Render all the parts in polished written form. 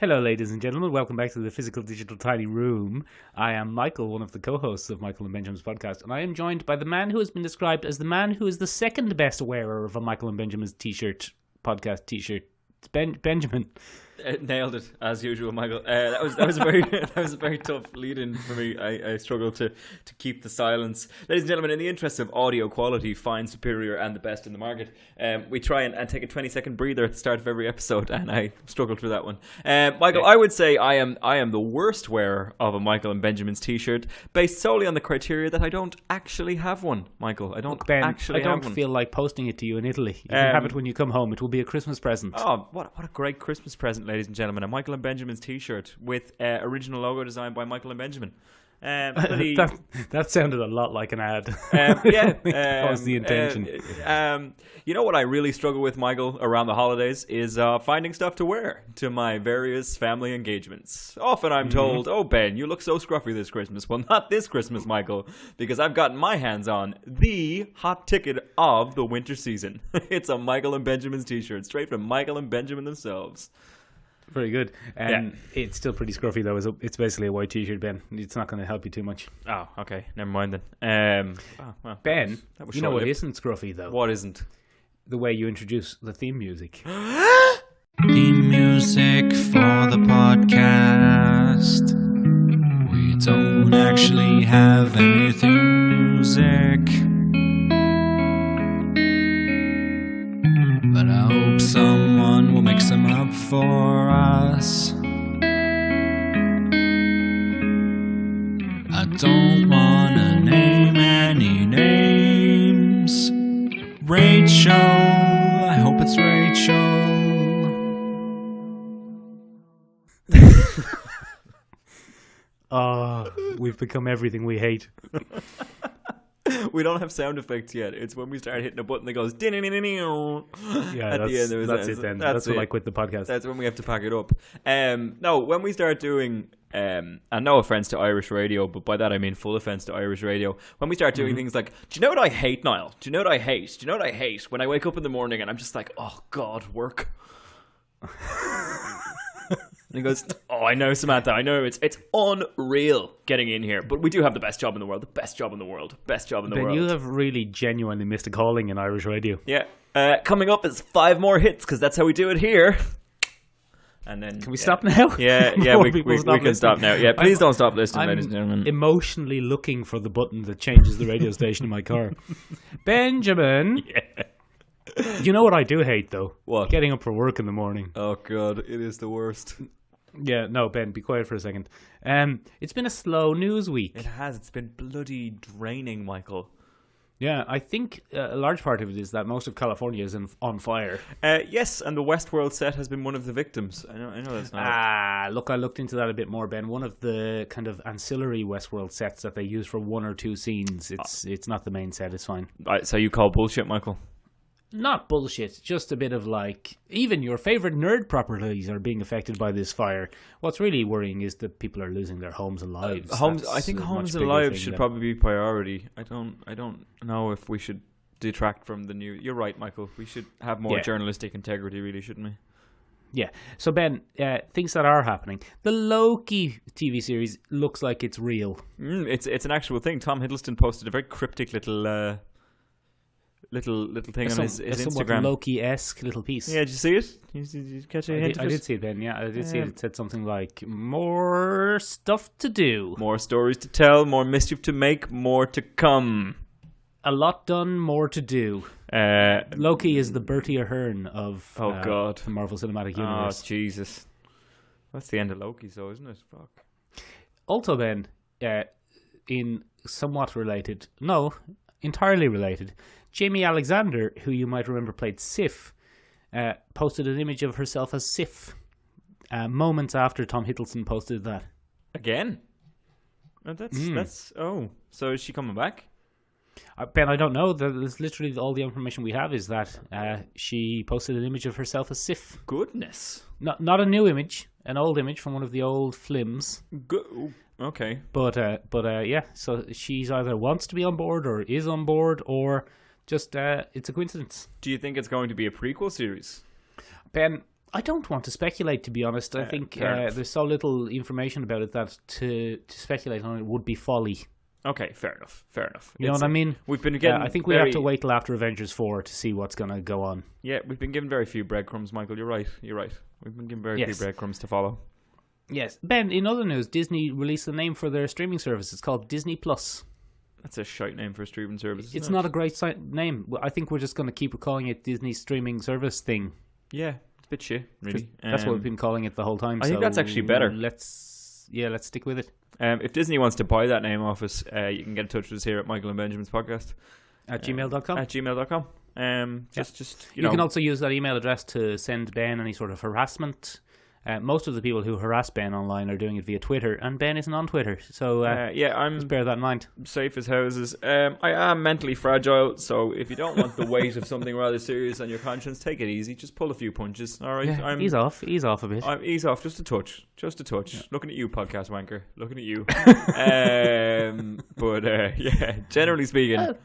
Hello, ladies and gentlemen. Welcome back to the Physical Digital Tiny Room. I am Michael, one of the co-hosts of Michael and Benjamin's podcast, and I am joined by the man who has been described as the man who is the second best wearer of a Michael and Benjamin's podcast t-shirt. It's Benjamin. Nailed it as usual, Michael. That was a very tough lead-in for me. I struggled to keep the silence. Ladies and gentlemen, in the interest of audio quality, fine, superior, and the best in the market, we try and take a 20-second breather at the start of every episode, and I struggled through that one. Michael, I would say I am the worst wearer of a Michael and Benjamin's t-shirt, based solely on the criteria that I don't actually have one. Michael, I don't actually have one. I don't feel like posting it to you in Italy. You can have it when you come home. It will be a Christmas present. Oh, what a great Christmas present, ladies and gentlemen. A Michael and Benjamin's t-shirt with original logo designed by Michael and Benjamin. That sounded a lot like an ad. That was the intention. You know what I really struggle with, Michael, around the holidays is finding stuff to wear to my various family engagements. Often I'm told, "Oh, Ben, you look so scruffy this Christmas." Well, not this Christmas, Michael, because I've gotten my hands on the hot ticket of the winter season. It's a Michael and Benjamin's t-shirt, straight from Michael and Benjamin themselves. Very good. It's still pretty scruffy, though. It's basically a white t-shirt, Ben. It's not going to help you too much. Oh, okay. Never mind then. Ben, you know what isn't scruffy, though? What isn't? The way you introduce the theme music. Theme music for the podcast. We don't actually have any theme music, but I hope someone will mix them up for us. I don't wanna name any names. Rachel, I hope it's Rachel. We've become everything we hate. We don't have sound effects yet. It's when we start hitting a button that goes at the end. That's it then. That's when I quit the podcast. That's when we have to pack it up. No, when we start doing, and no offense to Irish radio, but by that I mean full offense to Irish radio. When we start doing things like, do you know what I hate, Niall? Do you know what I hate? Do you know what I hate? When I wake up in the morning and I'm just like, oh God, work. And he goes, oh, I know, Samantha, I know, it's unreal getting in here. But we do have the best job in the world, Ben, you have really genuinely missed a calling in Irish radio. Yeah. Coming up is 5 more hits, because that's how we do it here. And then can we stop now? Yeah, we can stop now. Yeah, please don't stop listening, ladies and gentlemen. I'm emotionally looking for the button that changes the radio station in my car. Benjamin! Yeah. You know what I do hate, though? What? Getting up for work in the morning. Oh, God, it is the worst. Yeah, no, Ben, be quiet for a second. It's been a slow news week. It has. It's been bloody draining, Michael. Yeah, I think a large part of it is that most of California is on fire. Yes, and the Westworld set has been one of the victims. I know that's not... Look, I looked into that a bit more, Ben. One of the kind of ancillary Westworld sets that they use for 1 or 2 scenes. It's not the main set, it's fine. So you call bullshit, Michael? Not bullshit, just a bit of like, even your favourite nerd properties are being affected by this fire. What's really worrying is that people are losing their homes and lives. I think homes and lives should probably be priority. I don't know if we should detract from the new... You're right, Michael. We should have more journalistic integrity, really, shouldn't we? Yeah. So, Ben, things that are happening. The Loki TV series looks like it's real. It's an actual thing. Tom Hiddleston posted a very cryptic little thing on his Instagram. Loki-esque little piece. Yeah, did you see it? Did you catch a hint of it? I did see it, Ben. Yeah, I did see it. It said something like, more stuff to do. More stories to tell, more mischief to make, more to come. A lot done, more to do. Loki is the Bertie Ahern of God, the Marvel Cinematic Universe. Oh, Jesus. That's the end of Loki, so isn't it? Fuck. Also, Ben, in somewhat related, no, entirely related, Jamie Alexander, who you might remember played Sif, posted an image of herself as Sif moments after Tom Hiddleston posted that. Again? So is she coming back? Ben, I don't know. There's literally all the information we have is that she posted an image of herself as Sif. Goodness. Not a new image, an old image from one of the old films. Okay. But yeah, so she's either wants to be on board or is on board or just it's a coincidence. Do you think it's going to be a prequel series? Ben, I don't want to speculate, to be honest. I think there's so little information about it that to speculate on it would be folly. Okay, fair enough. You know what I mean? We've been getting. I think we have to wait till after Avengers 4 to see what's going to go on. Yeah, we've been given very few breadcrumbs, Michael. You're right. We've been given very few breadcrumbs to follow. Yes. Ben, in other news, Disney released a name for their streaming service. It's called Disney Plus. That's a shite name for a streaming service. It's not a great name. I think we're just going to keep calling it Disney streaming service thing. Yeah, it's a bit shit, really. That's what we've been calling it the whole time. I think that's actually better. Let's stick with it. If Disney wants to buy that name off us, you can get in touch with us here at Michaelandbenjaminspodcast at gmail.com. At gmail.com. You can also use that email address to send Ben any sort of harassment. Most of the people who harass Ben online are doing it via Twitter, and Ben isn't on Twitter, so just bear that in mind. Safe as houses. I am mentally fragile, so if you don't want the weight of something rather serious on your conscience, take it easy. Just pull a few punches, all right? Yeah, ease off a bit. Ease off, just a touch. Yeah. Looking at you, podcast wanker. Looking at you. Generally speaking...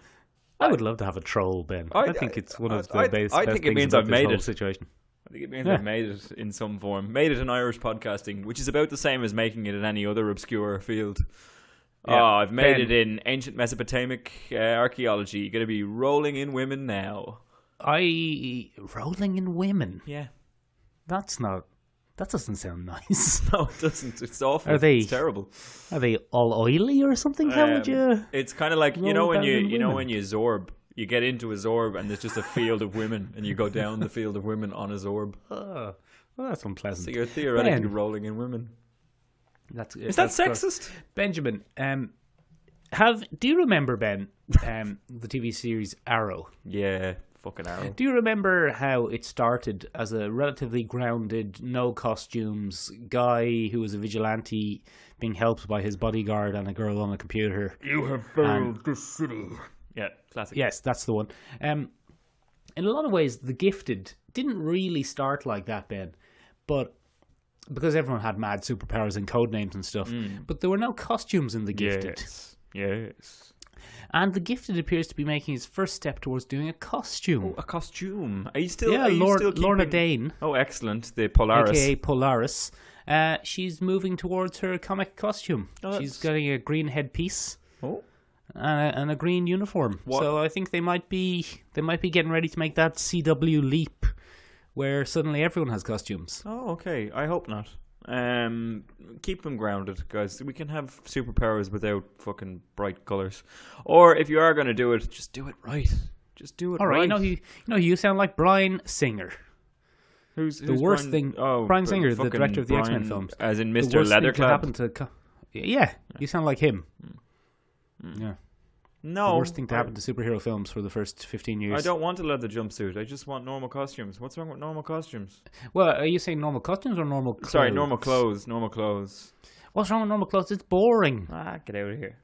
I would love to have a troll, Ben. I think it's one of the best think it things means about I've this made whole it. situation. I think it means I've made it in some form. Made it in Irish podcasting, which is about the same as making it in any other obscure field. Yeah, I've made it in ancient Mesopotamic archaeology. You're going to be rolling in women now. Rolling in women? Yeah. That doesn't sound nice. No, it doesn't. It's awful. It's terrible. Are they all oily or something? How would you? It's kind of like when you Zorb. You get into a Zorb and there's just a field of women, and you go down the field of women on a Zorb. Oh, well, that's unpleasant. So you're theoretically rolling in women. Is that sexist? Benjamin, do you remember, Ben, the TV series Arrow? Yeah, fucking Arrow. Do you remember how it started as a relatively grounded, no costumes guy who was a vigilante being helped by his bodyguard and a girl on a computer? You have failed this city. Yeah, classic. Yes, that's the one. In a lot of ways, The Gifted didn't really start like that, Ben, but because everyone had mad superpowers and code names and stuff, but there were no costumes in The Gifted. Yes. And The Gifted appears to be making his first step towards doing a costume. Oh, a costume. Are you still? Yeah, Lorna Dane. Oh, excellent. The Polaris. AKA Polaris. She's moving towards her comic costume. She's getting a green headpiece. Oh. And a green uniform. What? So I think they might be getting ready to make that CW leap where suddenly everyone has costumes. Oh, okay. I hope not. Keep them grounded, guys. We can have superpowers without fucking bright colours. Or if you are going to do it, just do it right. Just do it right. All right. You sound like Bryan Singer. Who's the worst Bryan? thing? Oh, Bryan Singer, the director of the X-Men films, as in Mr. Leatherclad. You sound like him. Yeah. No. The worst thing to happen to superhero films for the first 15 years. I don't want a leather jumpsuit. I just want normal costumes. What's wrong with normal costumes? Well, are you saying normal costumes or normal clothes? Sorry, normal clothes. Normal clothes. What's wrong with normal clothes? It's boring. Get out of here.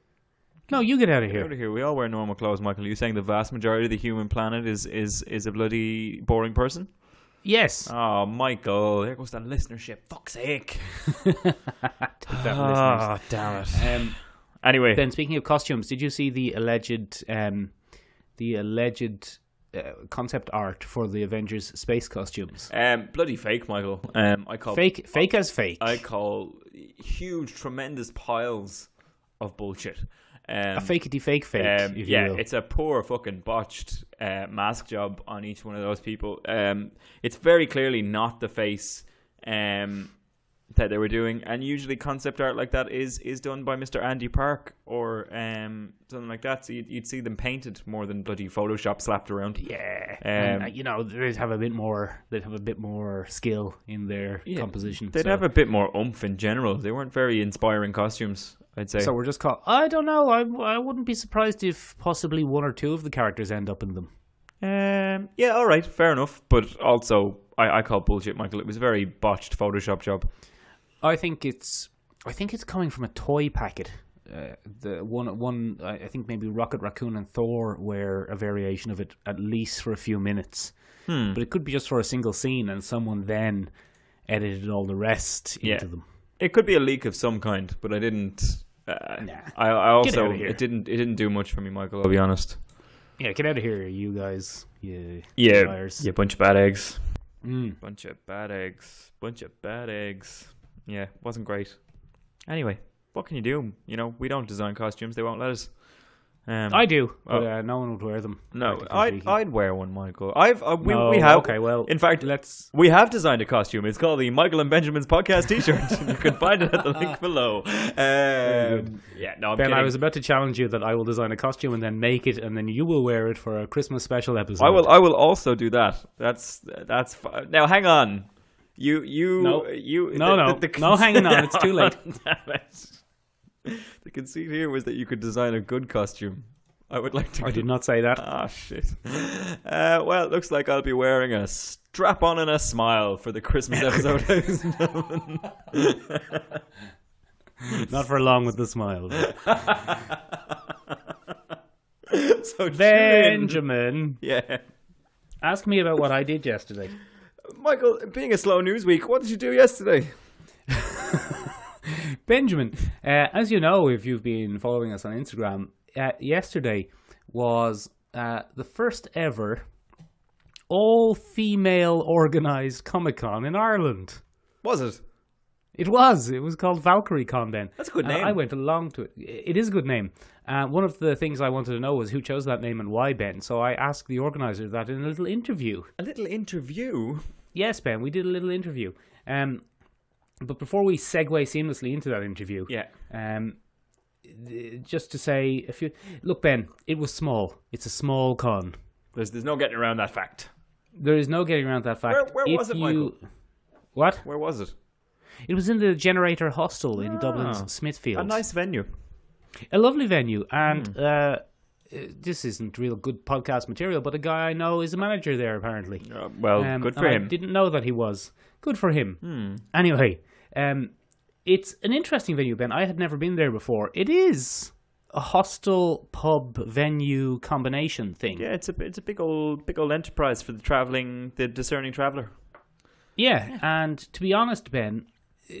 No, you get out of here. Get out of here. We all wear normal clothes, Michael. Are you saying the vast majority of the human planet is a bloody boring person? Yes. Oh, Michael. There goes that listenership. Fuck's sake. Take that, listeners. Damn it. Anyway, then speaking of costumes, did you see the alleged concept art for the Avengers space costumes? Bloody fake, Michael. I call fake as fake. I call huge, tremendous piles of bullshit. A fakety fake, if you will. It's a poor fucking botched mask job on each one of those people. It's very clearly not the face that they were doing, and usually concept art like that is done by Mr. Andy Park or something like that. So you'd see them painted more than bloody Photoshop slapped around. Yeah, they'd have a bit more skill in their composition. They'd have a bit more oomph in general. They weren't very inspiring costumes, I'd say. So we're just called. I don't know. I wouldn't be surprised if possibly one or two of the characters end up in them. Yeah, all right, fair enough. But also, I call bullshit, Michael. It was a very botched Photoshop job. I think it's coming from a toy packet. The one I think maybe Rocket Raccoon and Thor were a variation of it, at least for a few minutes. But it could be just for a single scene, and someone then edited all the rest into them. It could be a leak of some kind, but I didn't. Nah. I also it didn't do much for me, Michael. I'll be honest. Yeah, get out of here, you guys. You liars. You bunch of bad eggs. Bunch of bad eggs. Yeah, wasn't great. Anyway, what can you do? You know, we don't design costumes. They won't let us. I do, but no one would wear them. No, I'd wear one, Michael. We have. Okay, well, in fact, we have designed a costume. It's called the Michael and Benjamin's Podcast T-shirt. You can find it at the link below. I'm Ben, kidding. I was about to challenge you that I will design a costume and then make it, and then you will wear it for a Christmas special episode. I will also do that. That's now. Hang on. No, hanging on. It's too late. The conceit here was that you could design a good costume. I would like to. I did not say that. Ah, shit. Well, it looks like I'll be wearing a strap-on and a smile for the Christmas episode, ladies and gentlemen. Not for long with the smile. So Benjamin, yeah, ask me about what I did yesterday. Michael, being a slow news week, what did you do yesterday? Benjamin, as you know, if you've been following us on Instagram, yesterday was the first ever all-female organised Comic-Con in Ireland. Was it? It was. It was called Valkyrie Con then. That's a good name. I went along to it. It is a good name. One of the things I wanted to know was who chose that name and why, Ben. So I asked the organizer that in a little interview. A little interview? Yes, Ben, we did a little interview. But before we segue seamlessly into that interview, just to say a few... Look, Ben, it was small. It's a small con. There's no getting around that fact. There is no getting around that fact. Where was it, Michael? What? Where was it? It was in the Generator Hostel in Dublin's Smithfield. A nice venue. A lovely venue. And this isn't real good podcast material, but a guy I know is a manager there, apparently. Good for him. I didn't know that he was. Good for him. Anyway, it's an interesting venue, Ben. I had never been there before. It is a hostel pub venue combination thing. Yeah, it's a big old enterprise for the discerning traveller. Yeah, and to be honest, Ben,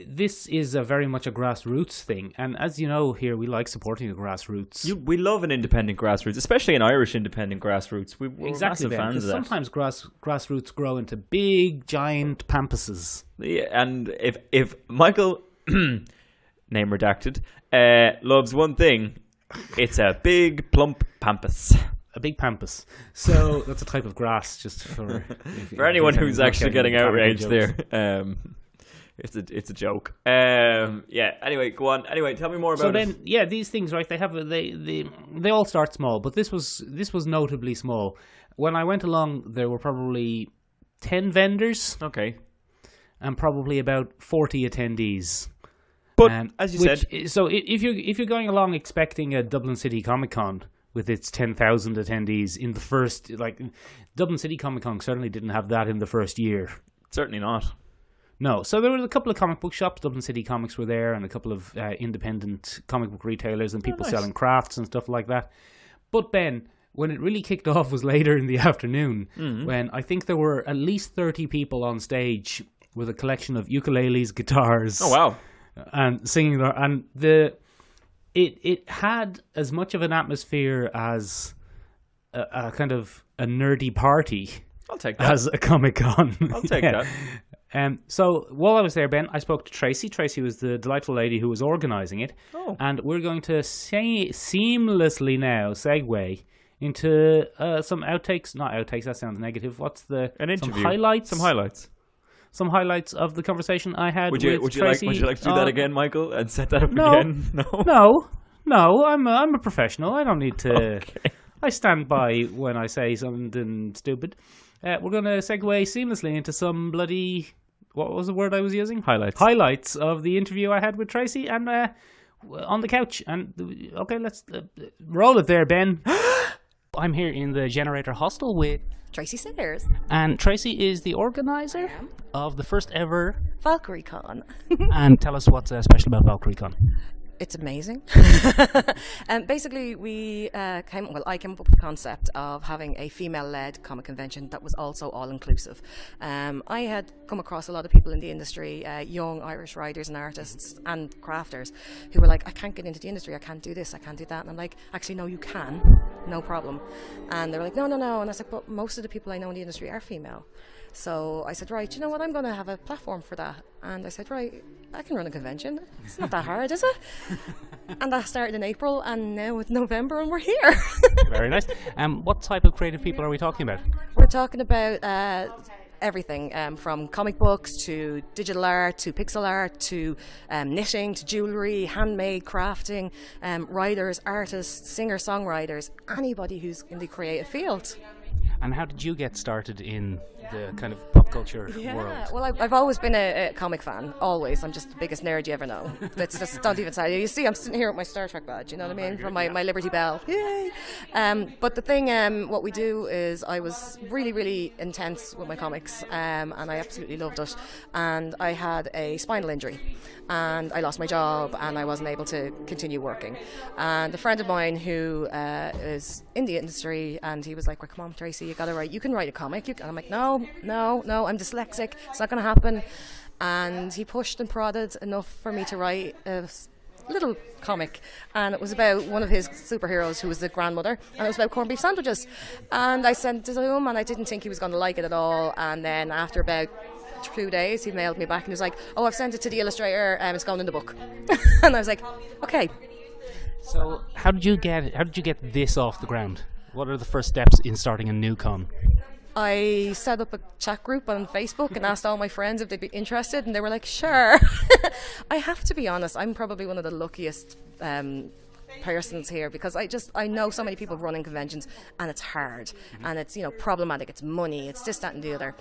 this is very much a grassroots thing, and as you know, here we like supporting the grassroots. We love an independent grassroots, especially an Irish independent grassroots. We're exactly, massive fans of that. Sometimes grassroots grow into big, giant pampuses. Yeah, and if Michael, name redacted, loves one thing, it's a big plump pampas. A big pampas. So that's a type of grass, just for anyone who's actually getting outraged there. It's a joke. Anyway, go on. Anyway, tell me more about it. So then, these things, right? They all start small, but this was notably small. When I went along, there were probably 10 vendors. Okay. And probably about 40 attendees. But as you said, so if you're going along expecting a Dublin City Comic Con with its 10,000 attendees in the first, Dublin City Comic Con certainly didn't have that in the first year. Certainly not. No, so there were a couple of comic book shops. Dublin City Comics were there, and a couple of independent comic book retailers and people selling crafts and stuff like that. But Ben, when it really kicked off was later in the afternoon, when I think there were at least 30 people on stage with a collection of ukuleles, guitars. Oh wow! And singing there, and it had as much of an atmosphere as a kind of a nerdy party. I'll take that as a Comic Con. I'll take that. So while I was there, Ben, I spoke to Tracy. Tracy was the delightful lady who was organising it. Oh. And we're going to seamlessly now segue into some outtakes. Not outtakes, that sounds negative. An interview. Some highlights of the conversation I had with Tracy. Would you like to do that again, Michael, and set that up again? No, I'm a professional. I don't need to... Okay. I stand by when I say something stupid. We're going to segue seamlessly into some bloody... What was the word I was using? Highlights of the interview I had with Tracy and on the couch. And okay, let's roll it there, Ben. I'm here in the Generator Hostel with Tracy Sayers. And Tracy is the organizer of the first ever Valkyrie Con. And tell us what's special about Valkyrie Con. It's amazing. Basically, I came up with the concept of having a female-led comic convention that was also all-inclusive. I had come across a lot of people in the industry, young Irish writers and artists and crafters, who were like, I can't get into the industry, I can't do this, I can't do that. And I'm like, actually, no, you can, no problem. And they were like, no. And I was like, but most of the people I know in the industry are female. So I said, right, you know what, I'm going to have a platform for that. And I said, right, I can run a convention. It's not that hard, is it? And that started in April, and now it's November, and we're here. Very nice. What type of creative people are we talking about? We're talking about everything, from comic books to digital art to pixel art to knitting to jewellery, handmade crafting, writers, artists, singer-songwriters, anybody who's in the creative field. And how did you get started in the kind of pop culture world? Well, I've always been a comic fan, always. I'm just the biggest nerd you ever know. That's just, don't even say. You see, I'm sitting here with my Star Trek badge, you know what I mean, from my Liberty Bell. Yay! But the thing, what we do is, I was really, really intense with my comics, and I absolutely loved it. And I had a spinal injury, and I lost my job, and I wasn't able to continue working. And a friend of mine who is in the industry, and he was like, well, come on, Tracy, you can write a comic. And I'm like, no, I'm dyslexic, it's not going to happen. And he pushed and prodded enough for me to write a little comic, and it was about one of his superheroes who was the grandmother, and it was about corned beef sandwiches. And I sent it to him, and I didn't think he was going to like it at all. And then after about 2 days, he mailed me back and he was like, oh, I've sent it to the illustrator, it's going in the book. And I was like, okay. So how did you get this off the ground? What are the first steps in starting a new con? I set up a chat group on Facebook and asked all my friends if they'd be interested, and they were like, sure. I have to be honest, I'm probably one of the luckiest persons here, because I know so many people running conventions, and it's hard, and it's, problematic, it's money, it's this, that and the other.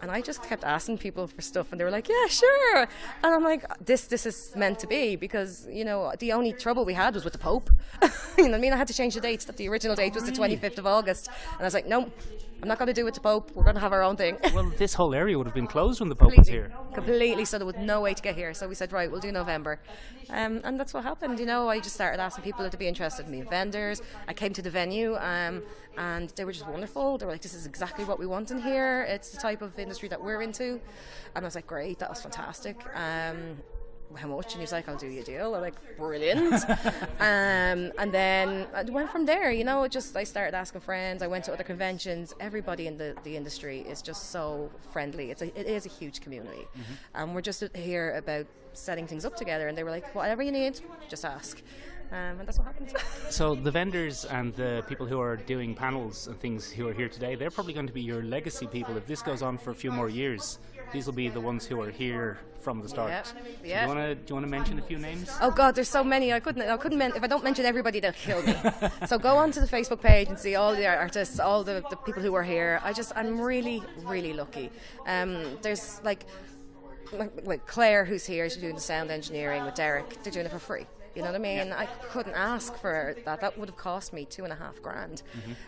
And I just kept asking people for stuff, and they were like, yeah, sure. And I'm like, this is meant to be, because, the only trouble we had was with the Pope. You know what I mean? I had to change the date. The original date was the 25th of August. And I was like, no, I'm not going to do it with the Pope. We're going to have our own thing. Well, this whole area would have been closed when the Pope was here. Completely, so there was no way to get here. So we said, right, we'll do November. And that's what happened. I just started asking people to be interested in me, vendors. I came to the venue, and they were just wonderful. They were like, this is exactly what we want in here. It's the type of industry that we're into. And I was like, great, that was fantastic. How much? And he was like, I'll do you a deal. I'm like, brilliant. And then I went from there, I started asking friends. I went to other conventions. Everybody in the industry is just so friendly. It is a huge community. And we're just here about setting things up together. And they were like, whatever you need, just ask. And that's what happened. So the vendors and the people who are doing panels and things who are here today, they're probably going to be your legacy people. If this goes on for a few more years, these will be the ones who are here from the start. Yeah. Do you want to mention a few names? Oh God, there's so many. I couldn't. If I don't mention everybody, they'll kill me. So go onto the Facebook page and see all the artists, all the people who are here. I'm really, really lucky. There's like Claire, who's here. She's doing the sound engineering with Derek. They're doing it for free. You know what I mean? Yeah. I couldn't ask for that. That would have cost me $2,500.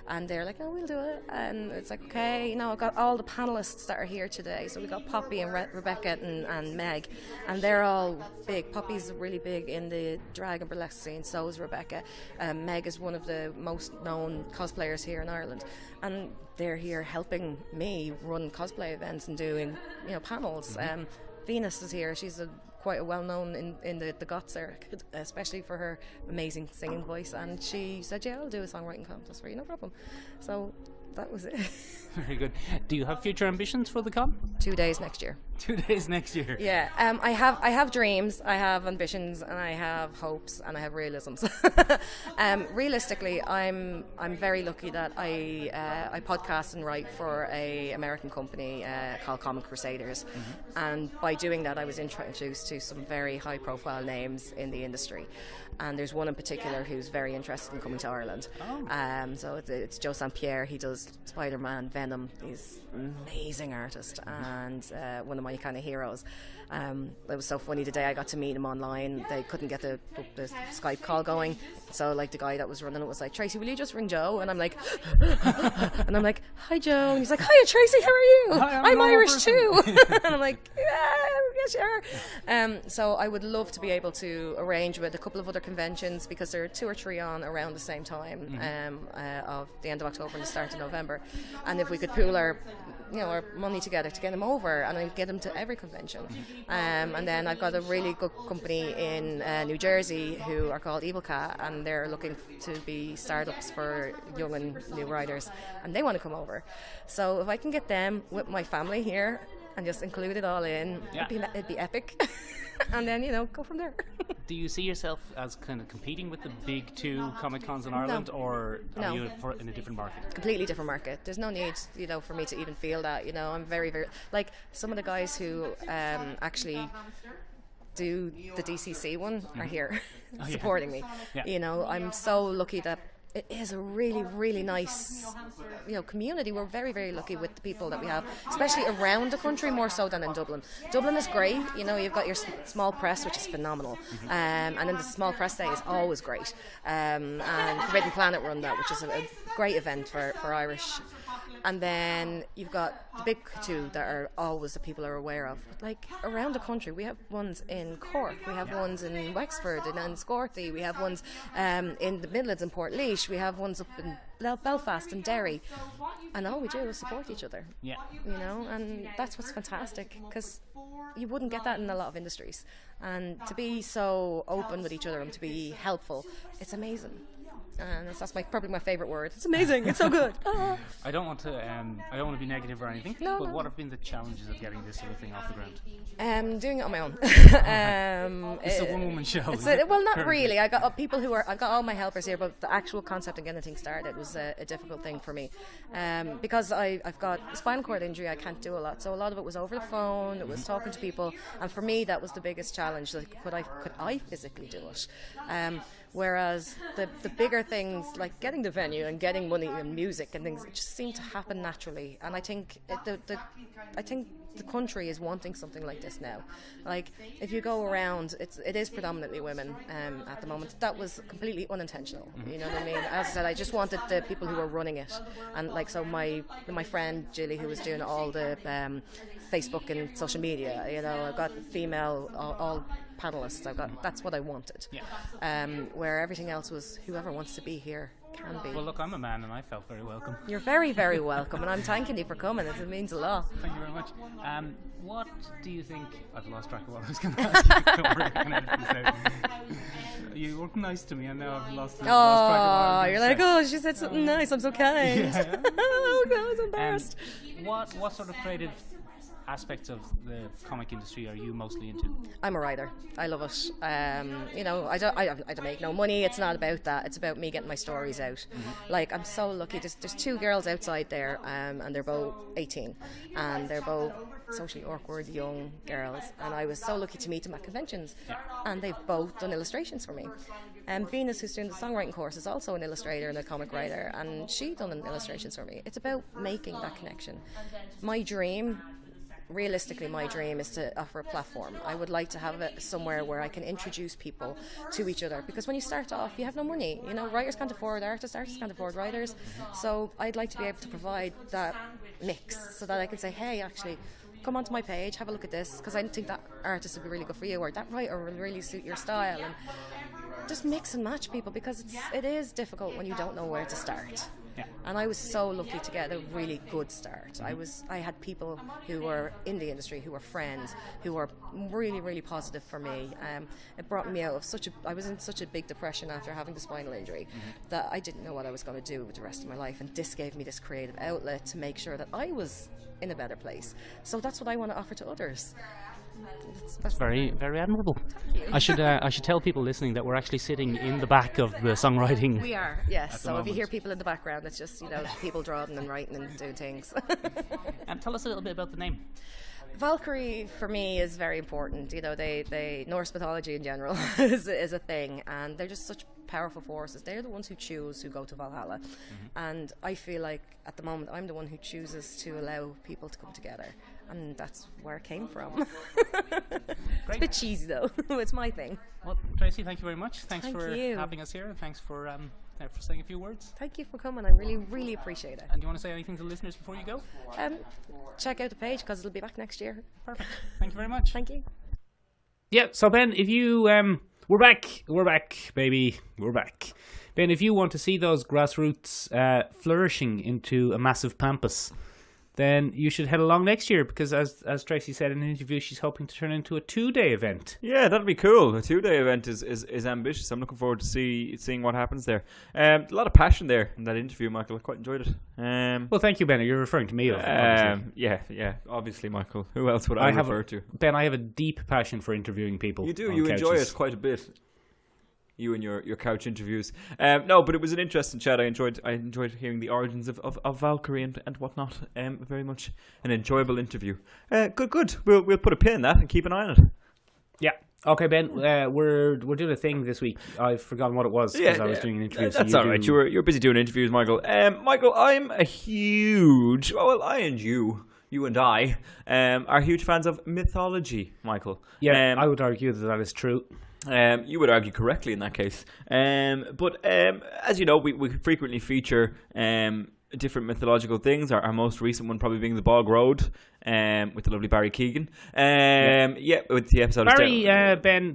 And they're like, no, we'll do it. And it's like, okay, I've got all the panelists that are here today. So we got Poppy and Rebecca and Meg, and they're all big. Poppy's really big in the drag and burlesque scene. So is Rebecca. Meg is one of the most known cosplayers here in Ireland, and they're here helping me run cosplay events and doing panels. Venus is here. She's quite a well-known in the goth circuit, especially for her amazing singing voice, and she said, yeah, I'll do a songwriting contest for you, no problem. So that was it. Very good. Do you have future ambitions for the con? 2 days next year. 2 days next year. Yeah, I have dreams, I have ambitions, and I have hopes, and I have realisms. Realistically, I'm very lucky that I podcast and write for a American company called Comic Crusaders, and by doing that, I was introduced to some very high-profile names in the industry. And there's one in particular who's very interested in coming to Ireland. So it's Joe St. Pierre. He does Spider-Man, Venom. He's an amazing artist and one of my kind of heroes. It was so funny the day I got to meet him online. They couldn't get the Skype call going, so the guy that was running it was like, Tracy, will you just ring Joe? And I'm like hi Joe. And he's like, hiya Tracy, how are you? Hi, I'm Irish too. And I'm like, yes, you are. So I would love to be able to arrange with a couple of other conventions, because there are 2 or 3 on around the same time, of the end of October and the start of November. And if we could pool our money together to get them over, and I'd get them to every convention. And then I've got a really good company in New Jersey who are called Evil Cat, and they're looking to be startups for young and new writers, and they want to come over. So if I can get them with my family here and just include it all in, it'd be epic. And then, go from there. Do you see yourself as kind of competing with the big 2 Comic Cons in Ireland, or are you in a different market? Completely different market. There's no need, for me to even feel that. I'm very, very, like some of the guys who actually do the DCC one are here supporting me. Yeah. I'm so lucky that it is a really, really nice, community. We're very, very lucky with the people that we have, especially around the country, more so than in Dublin. Dublin is great. You've got your small press, which is phenomenal. And then the small press day is always great. And Forbidden Planet run that, which is a great event for Irish. And then you've got the big 2 that are always the people are aware of. But like around the country, we have ones in Cork, we have ones in Wexford and in Scorthy, we have ones in the Midlands in Portlaoise, we have ones up in Belfast and Derry. And all we do is support each other. Yeah. And that's what's fantastic, because you wouldn't get that in a lot of industries. And to be so open with each other and to be helpful, it's amazing. And that's probably my favourite word. It's amazing. It's so good. I don't want to be negative or anything. But what have been the challenges of getting this sort of thing off the ground? Doing it on my own. It's a one-woman show. Well, not really. I've got all my helpers here, but the actual concept of getting the thing started was a difficult thing for me, because I've got a spinal cord injury. I can't do a lot, so a lot of it was over the phone. It was talking to people, and for me that was the biggest challenge. Like, could I physically do it? Whereas the bigger things, like getting the venue and getting money and music and things, it just seem to happen naturally. And I think the country is wanting something like this now. Like, if you go around, it is predominantly women at the moment. That was completely unintentional. You know what I mean? As I said, I just wanted the people who were running it, and like, so my friend Jilly, who was doing all the Facebook and social media, I've got female all panelists. That's what I wanted. Yeah. Where everything else was whoever wants to be here can be. Well, look, I'm a man and I felt very welcome. You're very, very welcome, and I'm thanking you for coming. It means a lot. Thank you very much. What do you think? I've lost track of what I was going to ask you. Don't worry, I can edit this out. You were nice to me, and now I've lost track of what I was you're like, she said something nice. I'm so kind. Yeah. Oh God, I was embarrassed. What sort of creative aspects of the comic industry are you mostly into? I'm a writer. I love it. I don't make no money. It's not about that. It's about me getting my stories out. Like, I'm so lucky. There's 2 girls outside there, and they're both 18, and they're both socially awkward young girls, and I was so lucky to meet them at conventions, and they've both done illustrations for me. And Venus, who's doing the songwriting course, is also an illustrator and a comic writer, and she done illustrations for me. It's about making that connection. Realistically, my dream is to offer a platform. I would like to have it somewhere where I can introduce people to each other, because when you start off, you have no money. Writers can't afford artists can't afford writers. So I'd like to be able to provide that mix, so that I can say, hey, actually, come onto my page, have a look at this, because I think that artist would be really good for you, or that writer will really suit your style. And just mix and match people, because it is difficult when you don't know where to start. Yeah. And I was so lucky to get a really good start. I had people who were in the industry, who were friends, who were really, really positive for me. It brought me out of I was in such a big depression after having the spinal injury that I didn't know what I was going to do with the rest of my life. And this gave me this creative outlet to make sure that I was in a better place. So that's what I want to offer to others. That's very, very admirable. I should tell people listening that we're actually sitting in the back of the songwriting. We are, yes. So if you hear people in the background, it's just people drawing and writing and doing things. And tell us a little bit about the name. Valkyrie for me is very important. They Norse mythology in general is a thing, and they're just such powerful forces. They're the ones who choose who go to Valhalla, and I feel like at the moment I'm the one who chooses to allow people to come together, and that's where it came from. It's a bit cheesy though. It's my thing. Well, Tracy, thank you very much. Thanks thank for you. having us here, and thanks for for saying a few words. Thank you for coming. I really, really appreciate it. And do you want to say anything to listeners before you go? Check out the page because it'll be back next year. Perfect. Thank you very much. Thank you. Yeah, so Ben, if you... we're back, baby. We're back. Ben, if you want to see those grassroots flourishing into a massive pampas, then you should head along next year because, as Tracy said in an interview, she's hoping to turn it into a 2-day event. Yeah, that'd be cool. A 2-day event is ambitious. I'm looking forward to seeing what happens there. A lot of passion there in that interview, Michael. I quite enjoyed it. Well, thank you, Ben. You're referring to me, obviously. Yeah, obviously, Michael. Who else would I refer to? Ben, I have a deep passion for interviewing people. You do. You enjoy it quite a bit. You and your couch interviews. No, but it was an interesting chat. I enjoyed hearing the origins of Valkyrie and whatnot. Very much an enjoyable interview. Good. We'll put a pin in that and keep an eye on it. Yeah. Okay, Ben. We're doing a thing this week. I've forgotten what it was because I was doing an interview. That's all right. You're busy doing interviews, Michael. Michael, I'm a huge. Well, I and you and I, are huge fans of mythology, Michael. Yeah, I would argue that is true. You would argue correctly in that case. But as you know, we frequently feature different mythological things. Our most recent one probably being the Bog Road, with the lovely Barry Keegan. With the episode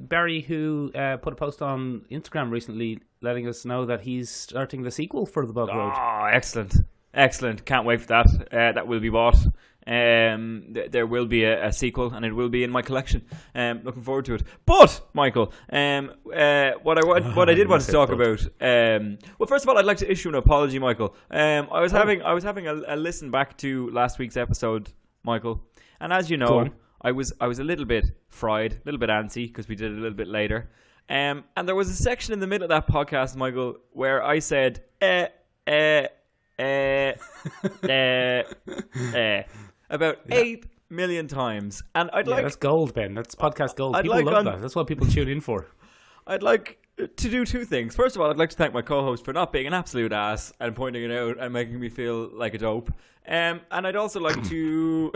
Barry, who put a post on Instagram recently letting us know that he's starting the sequel for the Bog Road. Oh, excellent! Can't wait for that. That will be bought. There will be a sequel, and it will be in my collection. Looking forward to it. But Michael, what I did want to talk about. Well, first of all, I'd like to issue an apology, Michael. I was having a listen back to last week's episode, Michael, and as you know, I was a little bit fried, a little bit antsy because we did it a little bit later. And there was a section in the middle of that podcast, Michael, where I said about 8 million times, and that's gold, Ben. That's podcast gold. People love that. That's what people tune in for. I'd like to do two things. First of all, I'd like to thank my co-host for not being an absolute ass and pointing it out and making me feel like a dope. And I'd also like to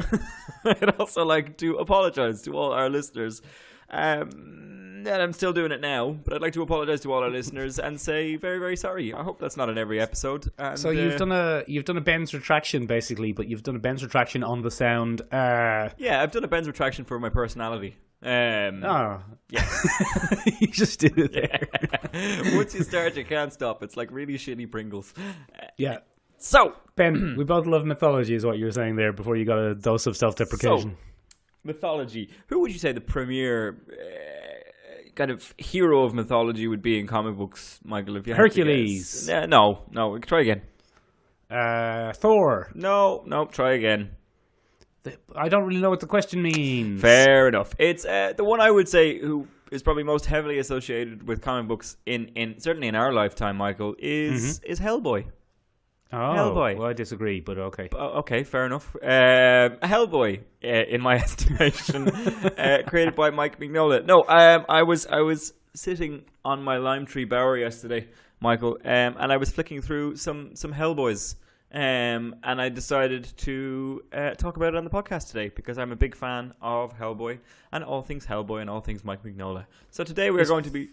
apologize to all our listeners. And I'm still doing it now, but I'd like to apologize to all our listeners and say very, very sorry. I hope that's not in every episode. And, so you've done a Ben's retraction basically, but you've done a Ben's retraction on the sound. Yeah, I've done a Ben's retraction for my personality. Yeah. You just did it there. Once you start, you can't stop. It's like really shitty Pringles. Yeah. So, Ben, we both love mythology, is what you were saying there before you got a dose of self-deprecation. So, mythology. Who would you say the premier kind of hero of mythology would be in comic books, Michael? If you Hercules. No. Try again. Thor. No. Try again. I don't really know what the question means. Fair enough. It's the one I would say who is probably most heavily associated with comic books in certainly in our lifetime, Michael, is Hellboy. Oh, Hellboy. Well, I disagree, but okay. Okay, fair enough. Hellboy, in my estimation, created by Mike Mignola. No, I was sitting on my lime tree bower yesterday, Michael, and I was flicking through some Hellboys, and I decided to talk about it on the podcast today because I'm a big fan of Hellboy and all things Hellboy and all things Mike Mignola. So today we're going to be...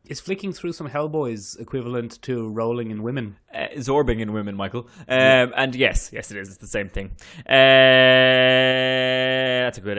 Is flicking through some Hellboys equivalent to rolling in women? Zorbing in women, Michael. And yes, it is. It's the same thing. That's a good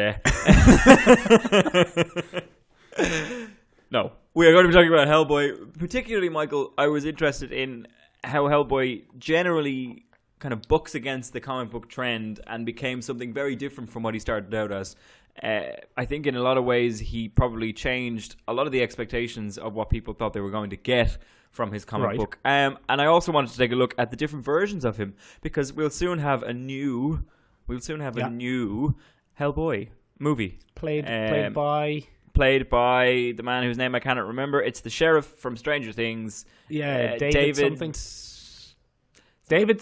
No, we are going to be talking about Hellboy. Particularly, Michael, I was interested in how Hellboy generally kind of bucks against the comic book trend and became something very different from what he started out as. I think in a lot of ways he probably changed a lot of the expectations of what people thought they were going to get from his comic book. And I also wanted to take a look at the different versions of him because we'll soon have a new Hellboy movie played by the man whose name I cannot remember. It's the sheriff from Stranger Things. Yeah, David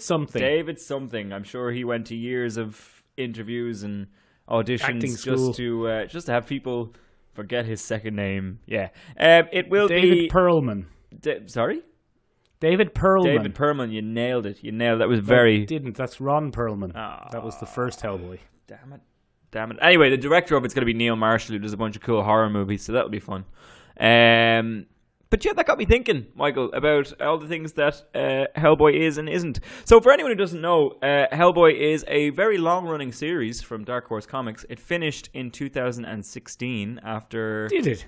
something. David something. I'm sure he went to years of interviews and auditions just to have people forget his second name. Yeah. It will David Perlman. Sorry? David Perlman. David Perlman, you nailed it. That was very... didn't. That's Ron Perlman. That was the first Hellboy. Damn it. Anyway, the director of it's going to be Neil Marshall, who does a bunch of cool horror movies, so that'll be fun. But yeah, that got me thinking, Michael, about all the things that Hellboy is and isn't. So for anyone who doesn't know, Hellboy is a very long-running series from Dark Horse Comics. It finished in 2016 after... Did it?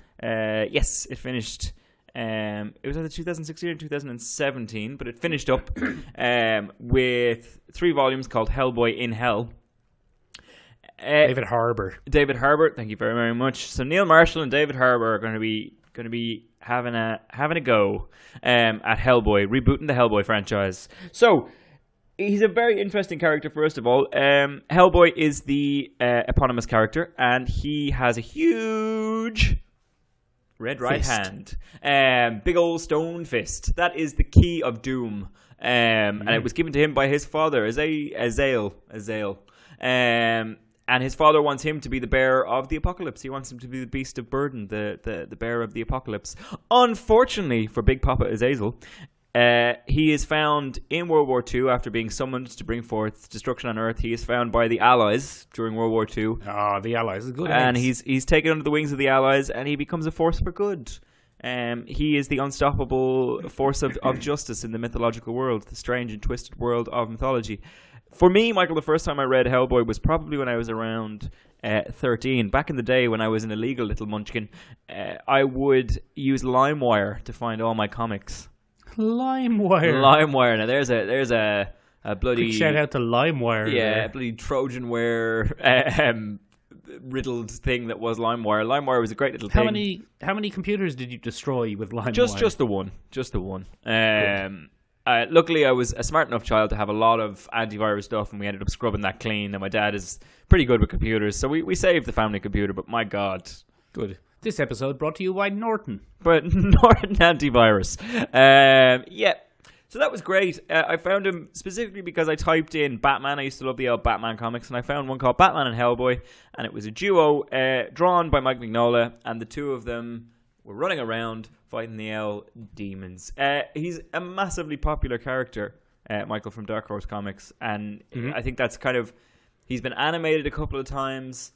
Yes, it finished... it was either 2016 or 2017, but it finished up with 3 volumes called Hellboy in Hell. David Harbour, thank you very, very much. So Neil Marshall and David Harbour are going to be having a go at Hellboy, rebooting the Hellboy franchise. So he's a very interesting character. First of all, Hellboy is the eponymous character, and he has a huge red right hand, big old stone fist. That is the key of doom, and it was given to him by his father, Azael. And his father wants him to be the bearer of the apocalypse. He wants him to be the beast of burden, the bearer of the apocalypse. Unfortunately for Big Papa Azazel, he is found in World War II after being summoned to bring forth destruction on Earth. He is found by the Allies during World War II. Oh, the Allies is good. And he's taken under the wings of the Allies, and he becomes a force for good. He is the unstoppable force of justice in the mythological world, the strange and twisted world of mythology. For me, Michael, the first time I read Hellboy was probably when I was around 13. Back in the day when I was an illegal little munchkin, I would use LimeWire to find all my comics. LimeWire. Now there's a bloody... Quick shout out to LimeWire. Yeah, bloody Trojanware riddled thing that was LimeWire. LimeWire was a great little thing. How many computers did you destroy with LimeWire? Just the one. Luckily, I was a smart enough child to have a lot of antivirus stuff, and we ended up scrubbing that clean. And my dad is pretty good with computers, so we saved the family computer. But my God, good. This episode brought to you by Norton. But Norton antivirus. Yeah. So that was great. I found him specifically because I typed in Batman. I used to love the old Batman comics, and I found one called Batman and Hellboy, and it was a duo drawn by Mike Mignola, and the two of them were running around fighting the L demons. He's a massively popular character, Michael, from Dark Horse Comics, and I think that's kind of... He's been animated a couple of times.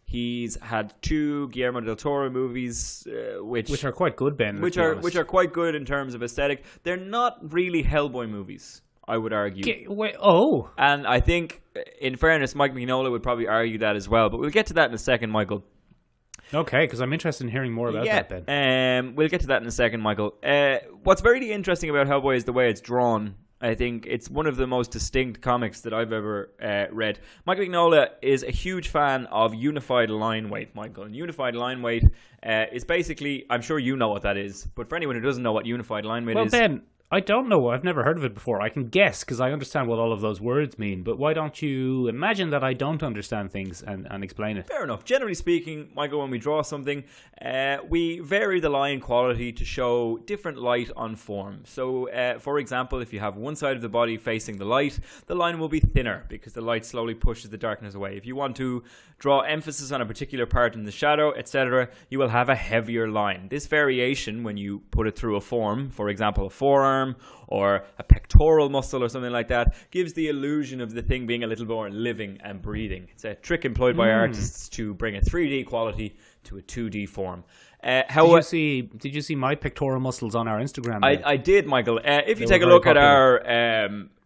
He's had 2 Guillermo del Toro movies, which are quite good, Ben. Which are quite good in terms of aesthetic. They're not really Hellboy movies, I would argue. And I think, in fairness, Mike Mignola would probably argue that as well. But we'll get to that in a second, Michael. Okay, because I'm interested in hearing more about that, Ben. We'll get to that in a second, Michael. What's very interesting about Hellboy is the way it's drawn. I think it's one of the most distinct comics that I've ever read. Mike Mignola is a huge fan of unified line weight, Michael. And unified line weight is basically, I'm sure you know what that is, but for anyone who doesn't know what unified line weight is... Well, Ben, I don't know. I've never heard of it before. I can guess because I understand what all of those words mean. But why don't you imagine that I don't understand things and explain it? Fair enough. Generally speaking, Michael, when we draw something, we vary the line quality to show different light on form. So, for example, if you have one side of the body facing the light, the line will be thinner because the light slowly pushes the darkness away. If you want to draw emphasis on a particular part in the shadow, etc., you will have a heavier line. This variation, when you put it through a form, for example, a forearm, or a pectoral muscle or something like that, gives the illusion of the thing being a little more living and breathing. It's a trick employed by artists to bring a 3D quality to a 2D form. Did you see my pectoral muscles on our Instagram? I did, Michael. If you take a look at our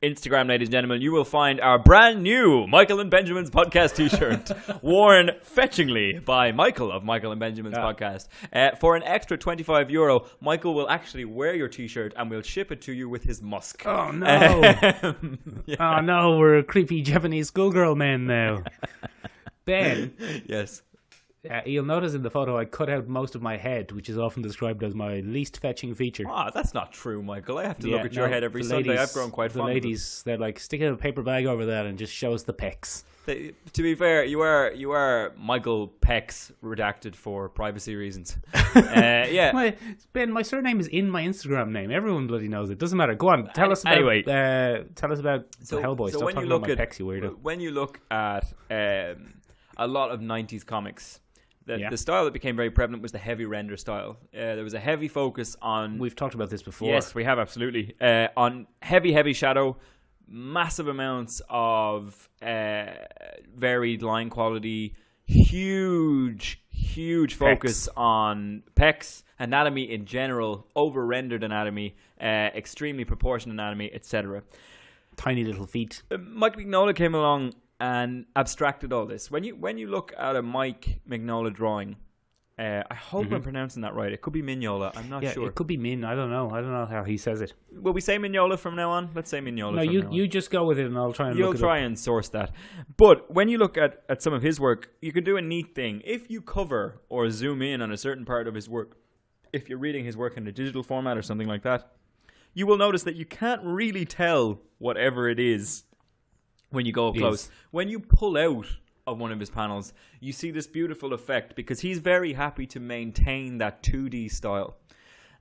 Instagram, ladies and gentlemen, you will find our brand new Michael and Benjamin's podcast t-shirt worn fetchingly by Michael of Michael and Benjamin's podcast. For an extra €25, Michael will actually wear your t-shirt and we'll ship it to you with his musk. Oh no! Yeah. Oh no, we're creepy Japanese schoolgirl men now. Ben. Yes. You'll notice in the photo I cut out most of my head, which is often described as my least fetching feature. That's not true, Michael. I have to look at your head every Sunday. I've grown quite fond of it. The ladies, they're like, stick a paper bag over that and just show us the pecs. To be fair, you are Michael Pecs redacted for privacy reasons. Yeah. Ben, my surname is in my Instagram name. Everyone bloody knows it. Doesn't matter. Go on. Tell us about Hellboy. Stop talking about my pecs, you weirdo. When you look at a lot of 90s comics, the style that became very prevalent was the heavy render style. There was a heavy focus on... We've talked about this before. Yes, we have, absolutely. On heavy shadow, massive amounts of varied line quality, huge huge focus on pecs, anatomy in general, over-rendered anatomy, extremely proportioned anatomy, etc. Tiny little feet. Mike Mignola came along and abstracted all this. When you look at a Mike Mignola drawing, I hope I'm pronouncing that right. It could be Mignola. I'm not sure. It could be Min. I don't know how he says it. Will we say Mignola from now on? Let's say Mignola. No, you just go with it, and I'll try and You'll look it try up. and source that. But when you look at some of his work, you can do a neat thing. If you cover or zoom in on a certain part of his work, if you're reading his work in a digital format or something like that, you will notice that you can't really tell whatever it is when you go up close. When you pull out of one of his panels, you see this beautiful effect because he's very happy to maintain that 2D style.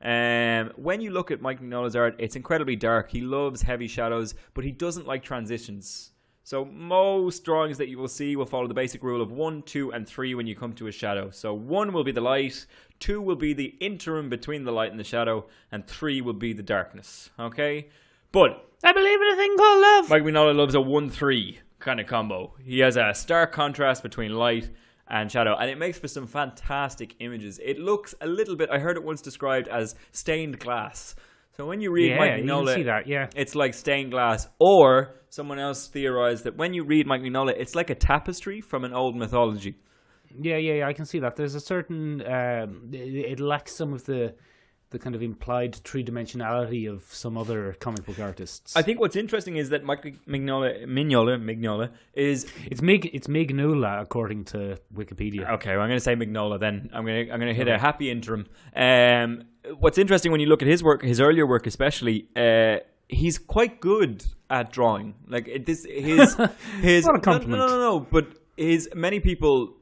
When you look at Mike Mignola's art, it's incredibly dark. He loves heavy shadows, but he doesn't like transitions. So most drawings that you will see will follow the basic rule of 1, 2, and 3 when you come to a shadow. So 1 will be the light, 2 will be the interim between the light and the shadow, and 3 will be the darkness. Okay? But I believe in a thing called love. Mike Mignola loves a 1-3 kind of combo. He has a stark contrast between light and shadow, and it makes for some fantastic images. It looks a little bit, I heard it once described as stained glass. So when you read Mike Mignola, you can see that, it's like stained glass. Or someone else theorized that when you read Mike Mignola, it's like a tapestry from an old mythology. Yeah, I can see that. There's a certain it lacks some of the kind of implied three-dimensionality of some other comic book artists. I think what's interesting is that Mike Mignola is it's Mignola according to Wikipedia. Okay, well, I'm going to say Mignola then. I'm going to hit a happy interim. What's interesting when you look at his work, his earlier work especially, he's quite good at drawing. Like his What a compliment. No, but many people,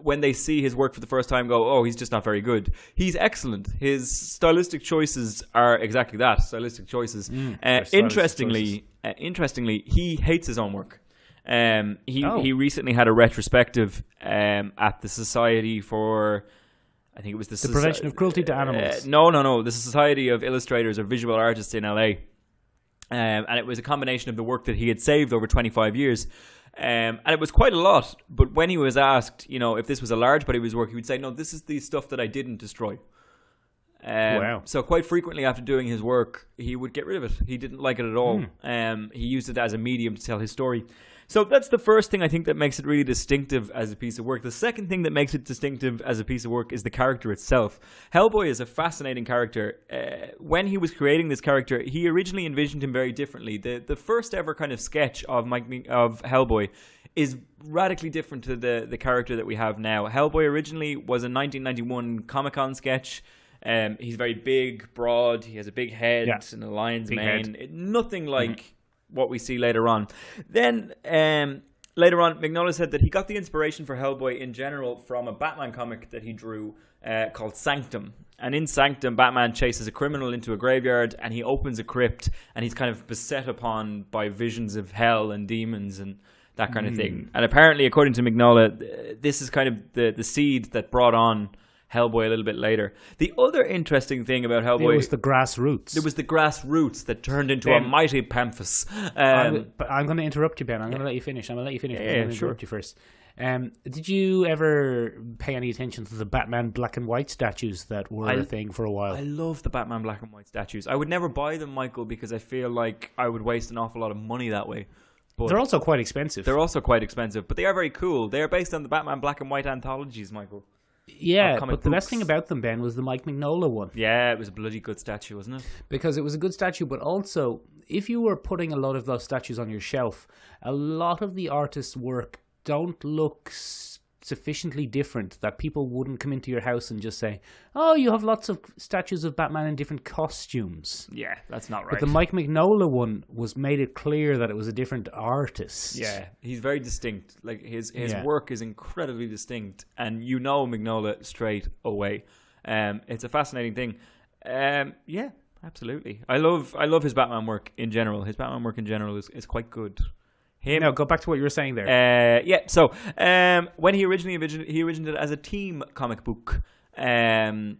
when they see his work for the first time, go, oh, he's just not very good. He's excellent. His stylistic choices are exactly that, stylistic choices. Interestingly, he hates his own work. He recently had a retrospective at the Society for, I think it was the Prevention of Cruelty to Animals. No. The Society of Illustrators or Visual Artists in LA. And it was a combination of the work that he had saved over 25 years. And it was quite a lot. But when he was asked, if this was a large body of his work, he would say, no, this is the stuff that I didn't destroy. Wow. So quite frequently after doing his work, he would get rid of it. He didn't like it at all. He used it as a medium to tell his story. So that's the first thing I think that makes it really distinctive as a piece of work. The second thing that makes it distinctive as a piece of work is the character itself. Hellboy is a fascinating character. When he was creating this character, he originally envisioned him very differently. The first ever kind of sketch of Hellboy is radically different to the character that we have now. Hellboy originally was a 1991 Comic-Con sketch. He's very big, broad. He has a big head and a lion's mane. Nothing like what we see later on. Then later on, Mignola said that he got the inspiration for Hellboy in general from a Batman comic that he drew called Sanctum. And in Sanctum, Batman chases a criminal into a graveyard and he opens a crypt and he's kind of beset upon by visions of hell and demons and that kind of thing. And apparently, according to Mignola, this is kind of the seed that brought on Hellboy a little bit later. The other interesting thing about Hellboy... It was the grassroots. It was the grassroots that turned into a mighty pamphus. But I'm going to interrupt you, Ben. I'm going to let you finish. I'm going to interrupt you first. Did you ever pay any attention to the Batman black and white statues that were a thing for a while? I love the Batman black and white statues. I would never buy them, Michael, because I feel like I would waste an awful lot of money that way. But they're also quite expensive. But they are very cool. They are based on the Batman black and white anthologies, Michael. Yeah, but the best thing about them, Ben, was the Mike Mignola one. Yeah, it was a bloody good statue, wasn't it? Because it was a good statue, but also, if you were putting a lot of those statues on your shelf, a lot of the artist's work don't look sufficiently different that people wouldn't come into your house and just say, oh, you have lots of statues of Batman in different costumes. Yeah, that's not right. But the Mike Mignola one made it clear that it was a different artist. Yeah, he's very distinct. Like his work is incredibly distinct, and Mignola straight away. It's a fascinating thing. Yeah, absolutely. I love his Batman work in general. His Batman work in general is quite good. No, go back to what you were saying there. So when he originally envisioned it as a team comic book, and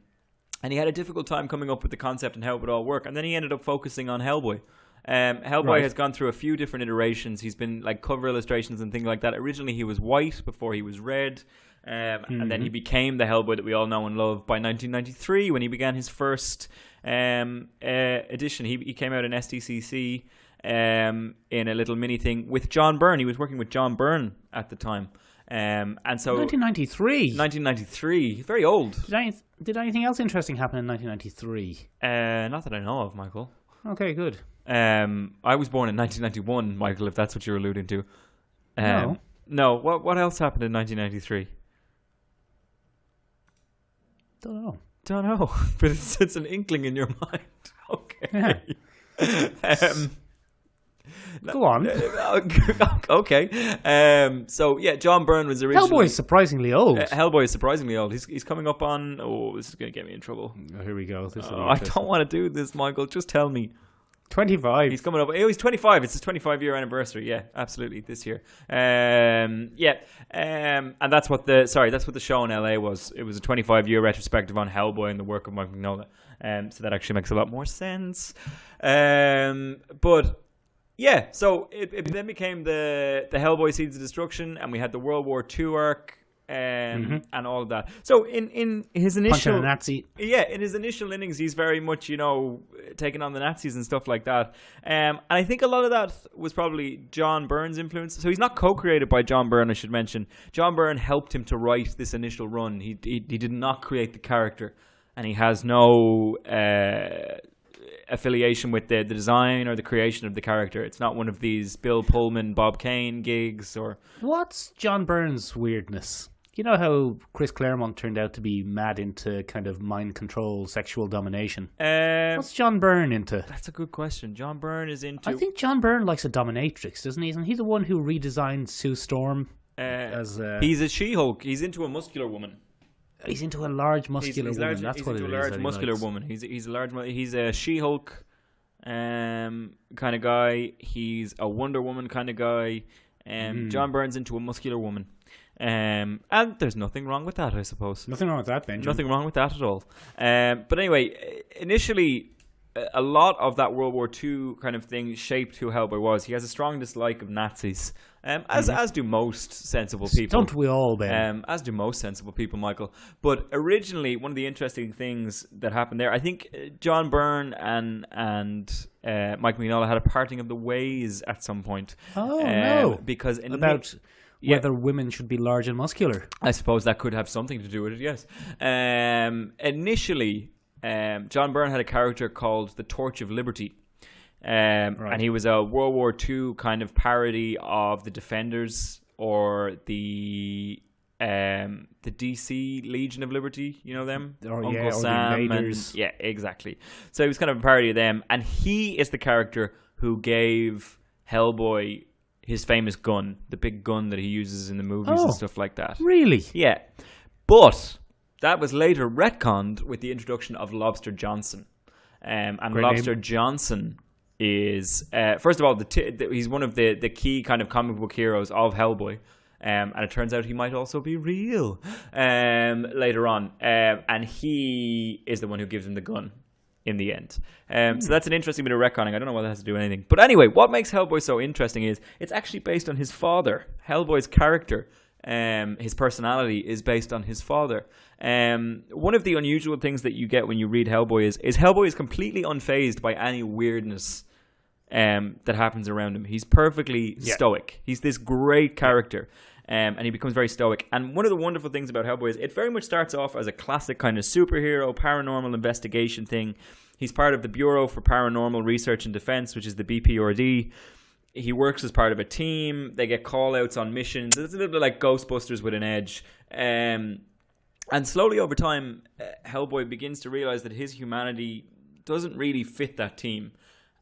he had a difficult time coming up with the concept and how it would all work. And then he ended up focusing on Hellboy. Hellboy has gone through a few different iterations. He's been like cover illustrations and things like that. Originally, he was white before he was red. And then he became the Hellboy that we all know and love by 1993 when he began his first edition. He came out in SDCC in a little mini thing with John Byrne. He was working with John Byrne at the time. And so 1993. 1993. Very old. Did anything else interesting happen in 1993? Not that I know of, Michael. Okay, good. I was born in 1991, Michael, if that's what you're alluding to. No. No. What else happened in 1993? Don't know. But it's an inkling in your mind. Okay. Yeah. Go on. Okay. So yeah, John Byrne was originally. Hellboy is surprisingly old. Hellboy is surprisingly old. He's coming up on. Oh, this is going to get me in trouble. Oh, here we go. I don't want to do this, Michael. Just tell me. 25. He's coming up. Oh, he's 25. It's his 25-year anniversary. Yeah, absolutely. This year. And that's what the show in LA was. It was a 25-year retrospective on Hellboy and the work of Mike Mignola. So that actually makes a lot more sense. But yeah, so it then became the Hellboy Seeds of Destruction, and we had the World War II arc. And all of that. So in his initial Punching a Nazi. in his initial innings, he's very much taking on the Nazis and stuff like that. And I think a lot of that was probably John Byrne's influence. So he's not co-created by John Byrne, I should mention. John Byrne helped him to write this initial run. He did not create the character, and he has no affiliation with the design or the creation of the character. It's not one of these Bill Pullman, Bob Kane gigs or. What's John Byrne's weirdness? You know how Chris Claremont turned out to be mad into kind of mind control, sexual domination? What's John Byrne into? That's a good question. John Byrne is into. I think John Byrne likes a dominatrix, doesn't he? Isn't he the one who redesigned Sue Storm as? He's a She-Hulk. He's into a muscular woman. He's into a large muscular woman. That's what it is. He's into a large muscular woman. He's a large. He's a She-Hulk kind of guy. He's a Wonder Woman kind of guy. John Byrne's into a muscular woman. And there's nothing wrong with that, I suppose. Nothing wrong with that, Benjamin. Nothing wrong with that at all. But anyway, initially, a lot of that World War II kind of thing shaped who Hellboy was. He has a strong dislike of Nazis, as do most sensible people. Don't we all, Ben? As do most sensible people, Michael. But originally, one of the interesting things that happened there, I think John Byrne and Mike Mignola had a parting of the ways at some point. Oh, no. Because whether women should be large and muscular. I suppose that could have something to do with it, yes. Initially, John Byrne had a character called the Torch of Liberty. And he was a World War II kind of parody of the Defenders or the DC Legion of Liberty, you know them? Uncle Sam. Yeah, exactly. So he was kind of a parody of them. And he is the character who gave Hellboy his famous gun, the big gun that he uses in the movies and stuff like that. Really? Yeah. But that was later retconned with the introduction of Lobster Johnson. And great Lobster name. Johnson is, first of all, he's one of the key kind of comic book heroes of Hellboy. And it turns out he might also be real later on. And he is the one who gives him the gun in the end. So that's an interesting bit of retconning. I don't know what that has to do with anything. But anyway, what makes Hellboy so interesting is it's actually based on his father. Hellboy's character, his personality is based on his father. One of the unusual things that you get when you read Hellboy is Hellboy is completely unfazed by any weirdness that happens around him. He's perfectly stoic. He's this great character. And he becomes very stoic. And one of the wonderful things about Hellboy is it very much starts off as a classic kind of superhero, paranormal investigation thing. He's part of the Bureau for Paranormal Research and Defense, which is the BPRD. He works as part of a team. They get call-outs on missions. It's a little bit like Ghostbusters with an edge. And slowly over time, Hellboy begins to realize that his humanity doesn't really fit that team.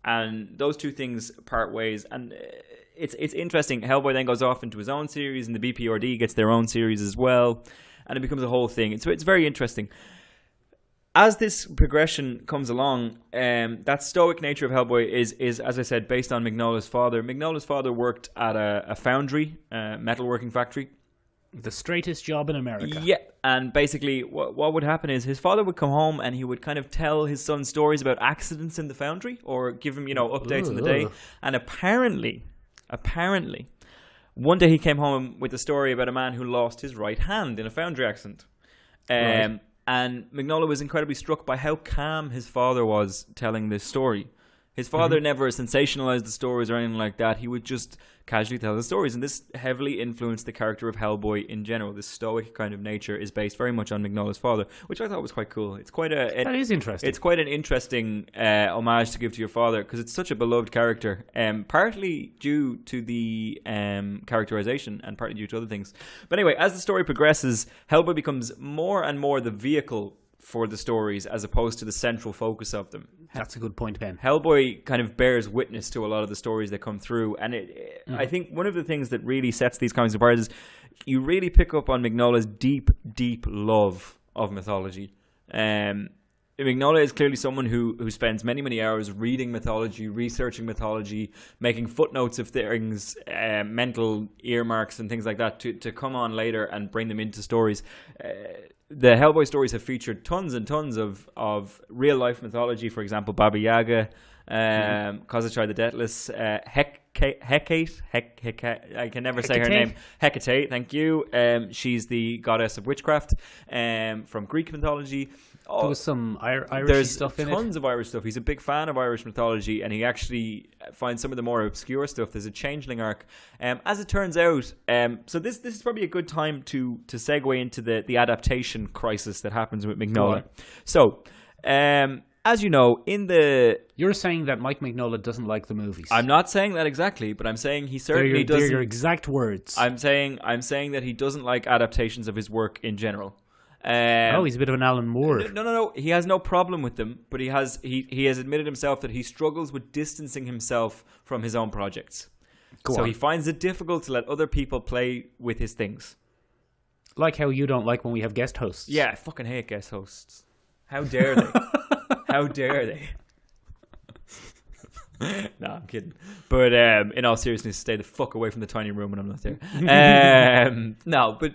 And those two things part ways. And it's interesting. Hellboy then goes off into his own series, and the BPRD gets their own series as well, and it becomes a whole thing. So it's very interesting. As this progression comes along, that stoic nature of Hellboy is, as I said, based on Mignola's father. Mignola's father worked at a foundry, metalworking factory, The straightest job in America. Yeah, and basically what would happen is his father would come home and he would kind of tell his son stories about accidents in the foundry or give him, updates on the day. And apparently, one day he came home with a story about a man who lost his right hand in a foundry accident. Right. And Mignola was incredibly struck by how calm his father was telling this story. His father never sensationalized the stories or anything like that. He would just casually tell the stories. And this heavily influenced the character of Hellboy in general. This stoic kind of nature is based very much on Mignola's father, which I thought was quite cool. It's quite that is interesting. It's quite an interesting homage to give to your father because it's such a beloved character, partly due to the characterization and partly due to other things. But anyway, as the story progresses, Hellboy becomes more and more the vehicle for the stories as opposed to the central focus of them. That's a good point, Ben. Hellboy kind of bears witness to a lot of the stories that come through, and I think one of the things that really sets these comics apart is you really pick up on Mignola's deep, deep love of mythology. Mignola is clearly someone who spends many, many hours reading mythology, researching mythology, making footnotes of things, mental earmarks and things like that to come on later and bring them into stories. The Hellboy stories have featured tons and tons of real-life mythology. For example, Baba Yaga, Khazachar the Deathless, Hecate, I can never say her name. Hecate, thank you. She's the goddess of witchcraft from Greek mythology. There was some Irish stuff in it. There's tons of Irish stuff. He's a big fan of Irish mythology, and he actually finds some of the more obscure stuff. There's a Changeling arc. As it turns out, so this is probably a good time to segue into the adaptation crisis that happens with Mignola. So, as you know, You're saying that Mike Mignola doesn't like the movies. I'm not saying that exactly, but I'm saying he certainly doesn't. They're your exact words. I'm saying that he doesn't like adaptations of his work in general. He's a bit of an Alan Moore. No. He has no problem with them, but he has admitted himself that he struggles with distancing himself from his own projects. So he finds it difficult to let other people play with his things. Like how you don't like when we have guest hosts. Yeah, I fucking hate guest hosts. How dare they? How dare they? No, I'm kidding. But in all seriousness, stay the fuck away from the tiny room when I'm not there. No, but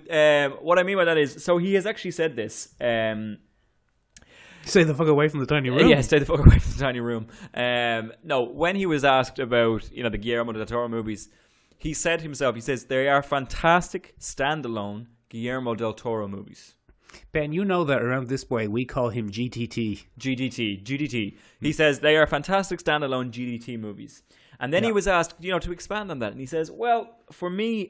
what I mean by that is, so he has actually said this. Stay the fuck away from the tiny room? Yeah, stay the fuck away from the tiny room. No, when he was asked about the Guillermo del Toro movies, he said himself, he says, they are fantastic standalone Guillermo del Toro movies. Ben, you know that around this way we call him GDT. He says they are fantastic standalone GDT movies. And then he was asked, to expand on that. And he says, well, for me,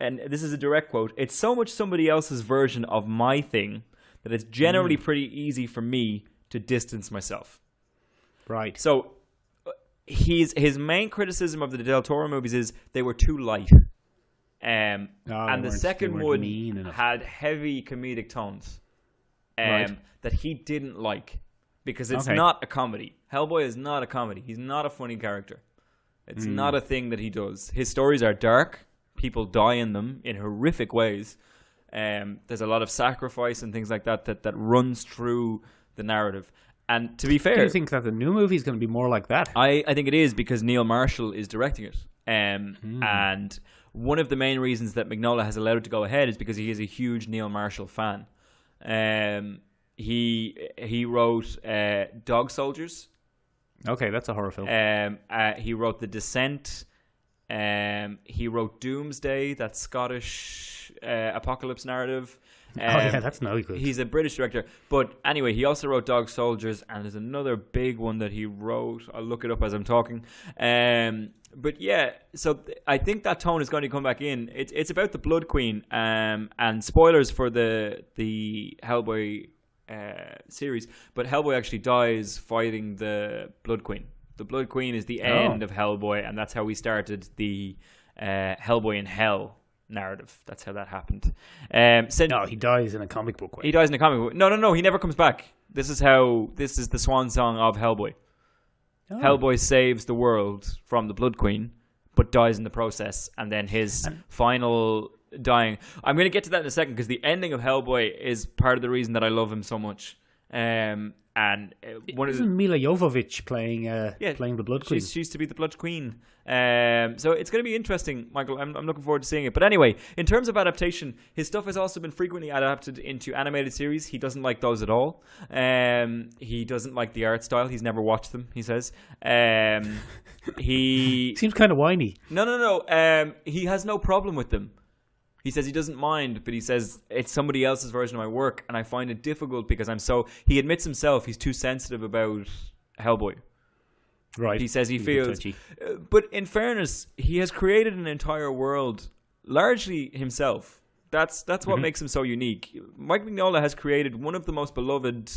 and this is a direct quote, it's so much somebody else's version of my thing that it's generally pretty easy for me to distance myself. Right. So his main criticism of the Del Toro movies is they were too light. And the second one had heavy comedic tones that he didn't like because it's not a comedy. Hellboy is not a comedy. He's not a funny character. It's not a thing that he does. His stories are dark. People die in them in horrific ways. There's a lot of sacrifice and things like that runs through the narrative. And to be fair, do you think that the new movie is going to be more like that? I think it is because Neil Marshall is directing it. And one of the main reasons that Mignola has allowed it to go ahead is because he is a huge Neil Marshall fan. He wrote Dog Soldiers. Okay, that's a horror film. He wrote The Descent. He wrote Doomsday, that Scottish apocalypse narrative. That's no good. He's a British director. But anyway, he also wrote Dog Soldiers, and there's another big one that he wrote. I'll look it up as I'm talking. But yeah, so I think that tone is going to come back in. It's about the Blood Queen, and spoilers for the Hellboy series, but Hellboy actually dies fighting the Blood Queen. The Blood Queen is the end of Hellboy, and that's how we started the Hellboy in Hell narrative. That's how that happened. No, he dies in a comic book way. He dies in a comic book. No, he never comes back. This is the swan song of Hellboy. Oh. Hellboy saves the world from the Blood Queen, but dies in the process, and then his final dying. I'm going to get to that in a second because the ending of Hellboy is part of the reason that I love him so much. And one of the, Isn't Mila Jovovich playing the Blood Queen? she used to be the Blood Queen. So it's going to be interesting, Michael. I'm looking forward to seeing it. But anyway, in terms of adaptation, his stuff has also been frequently adapted into animated series. He doesn't like those at all. He doesn't like the art style. He's never watched them, he says. He Seems kind of whiny. No. He has no problem with them. He says he doesn't mind, but he says it's somebody else's version of my work, and I find it difficult because he admits himself he's too sensitive about Hellboy. Right. He says he He's feels... touchy. But in fairness, he has created an entire world largely himself. That's what makes him so unique. Mike Mignola has created one of the most beloved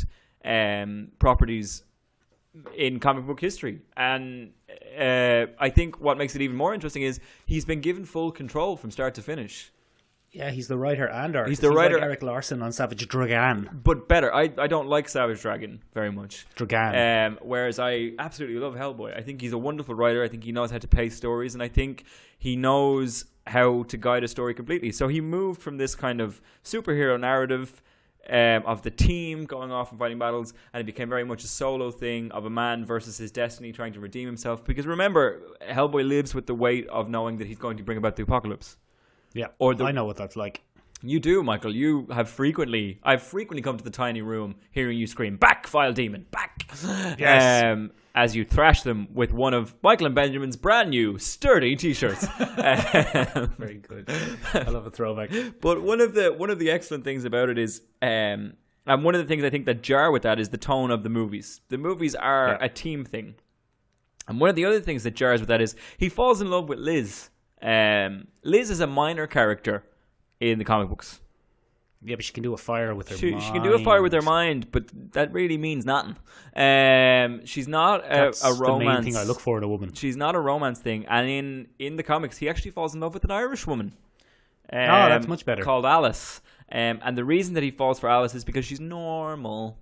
properties in comic book history. And I think what makes it even more interesting is he's been given full control from start to finish. Yeah, he's the writer and artist. He's the writer. Like Eric Larson on Savage Dragon. But better. I don't like Savage Dragon very much. Dragon. Whereas I absolutely love Hellboy. I think he's a wonderful writer. I think he knows how to pace stories. And I think he knows how to guide a story completely. So he moved from this kind of superhero narrative of the team going off and fighting battles, and it became very much a solo thing of a man versus his destiny trying to redeem himself. Because remember, Hellboy lives with the weight of knowing that he's going to bring about the apocalypse. Yeah, I know what that's like. You do, Michael. I've frequently come to the tiny room hearing you scream, "Back, vile demon, back!" Yes. As you thrash them with one of Michael and Benjamin's brand new sturdy t-shirts. Very good. I love a throwback. But one of the excellent things about it is, and one of the things I think that jar with that is the tone of the movies. The movies are a team thing. And one of the other things that jars with that is he falls in love with Liz. Liz is a minor character in the comic books. Yeah, but she can do a fire with her mind. She can do a fire with her mind, but that really means nothing. She's not That's a romance. the main thing I look for in a woman. She's not a romance thing. And in the comics, he actually falls in love with an Irish woman. That's much better. Called Alice. And the reason that he falls for Alice is because she's normal.